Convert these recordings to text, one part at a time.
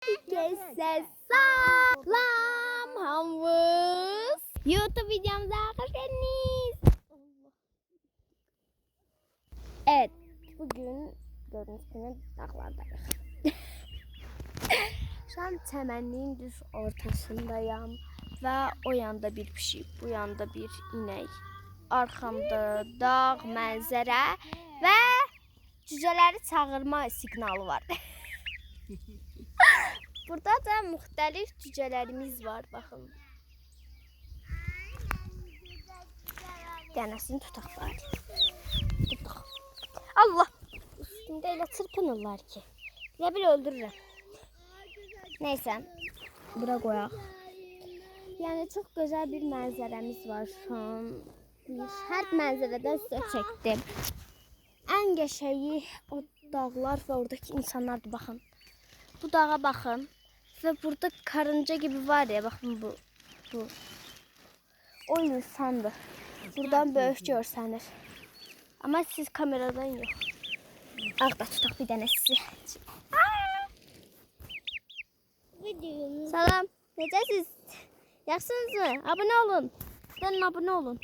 Herkese salam hamımız. YouTube videomuza hoş geldiniz. Evet, bugün gördüğünüz gibi dağlardayız. Şu an çəmənliyin düz ortasındayım ve o yanda bir pişik, bu yanda bir inek. Arkamda dağ mənzərə ve cücələri çağırma signalı var. Burada da müxtəlif cücələrimiz var, baxın. Dənəsini tutaq bari. Tutaq. Allah! Üstündə elə çırpınırlar ki. Elə bil öldürürəm. Neyse, bura qoyaq. Yəni çox gözəl bir mənzərəmiz var şu an. Hər mənzərədən sizə çəkdim. Ən qəşəyi o dağlar və oradakı insanlardır, baxın. Bu dağa bakın ve burada karınca gibi var ya, bakın bu. O insandır. Buradan böyük görsənir. Ama siz kameradan yok. Ağda tutaq bir dənə sizi. Salam. Necəsiz? Yaxşısınız mı? Abone olun. Gəlin abone olun.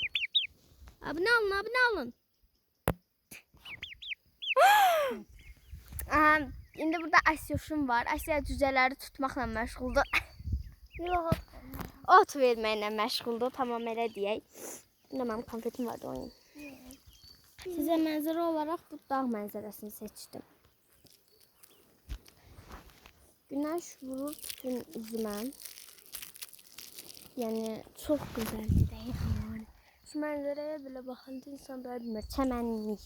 Abone olun. İndi burada Asyoşum var. Asya cücələri tutmaqla məşğuldur. Yox. Ot verməklə məşğuldur. Tamam elə deyək. Burada mənim konfetim vardı, oyun. Sizə mənzərə olaraq bu dağ mənzərəsini seçdim. Günəş vurur bütün üzümə. Yəni çox gözəldir deyil. Şu mənzərəyə belə baxın, insan da bilmir. Çəmənlik.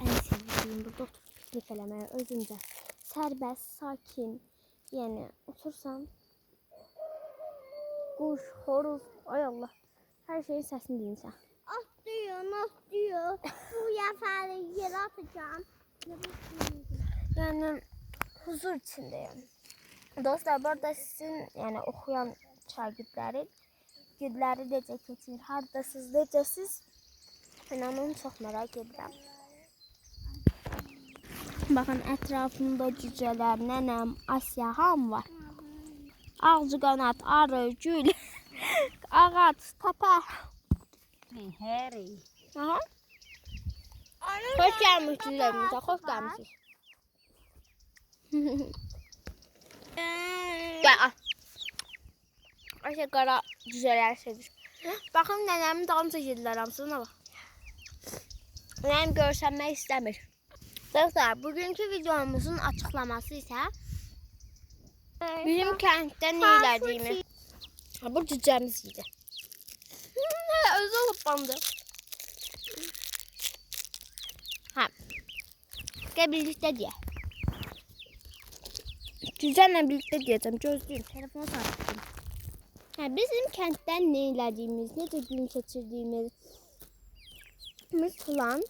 Ən sevdiyim burada oturub piknik eləməyə özümcə. Sərbəst, sakin. Yəni otursan kuş, xoruz, ay Allah. Hər şeyin səsini dinsən. Atlıyor. Bu yafağı yerə atacağım. Yəni huzur içindəyəm. Dostlar, burada sizin yəni oxuyan şagirdlərin günləri necə keçir, hardasınız, necəsiz? İnanın çox merak edirəm. Bakın etrafında cüceler, nenem, Asya ham var. Ağzı kanat, arı, gül, ağaç, tepe. Harry. Aha. Hoş gelmişsiniz. Hoş gelmişsiniz. Gel. Asya kara cüceler sevir. Bakın nenemin dalımıza girdiler hamsına bak. Nenem görsənmək istəmir. Dostlar, bugünkü videomuzun açıklaması ise bizim kentten ilerlediğimi. Bu cücemiz yedi. Özü olup bandı. Ha. Gel birlikte diye. Cücenle birlikte diyeceğim. Gözlüyüm. Telefonu sarttım. Ha, bizim kentten ne ilerlediğimiz, nece gün geçirdiğimiz falan.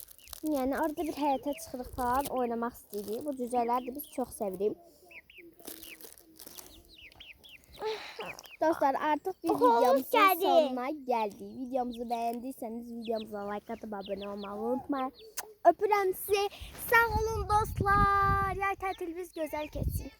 Yani arada bir həyata çıxırıq falan oynamaq istəyirik. Bu cücələri də biz çox sevirik. Dostlar, artık bir videomuzun sonuna geldik. Videomuzu beğendiyseniz videomuza like atıp abone olmayı unutmayın. Öpürəm sizi. Sağ olun dostlar. Yay tətiliniz gözəl keçsin.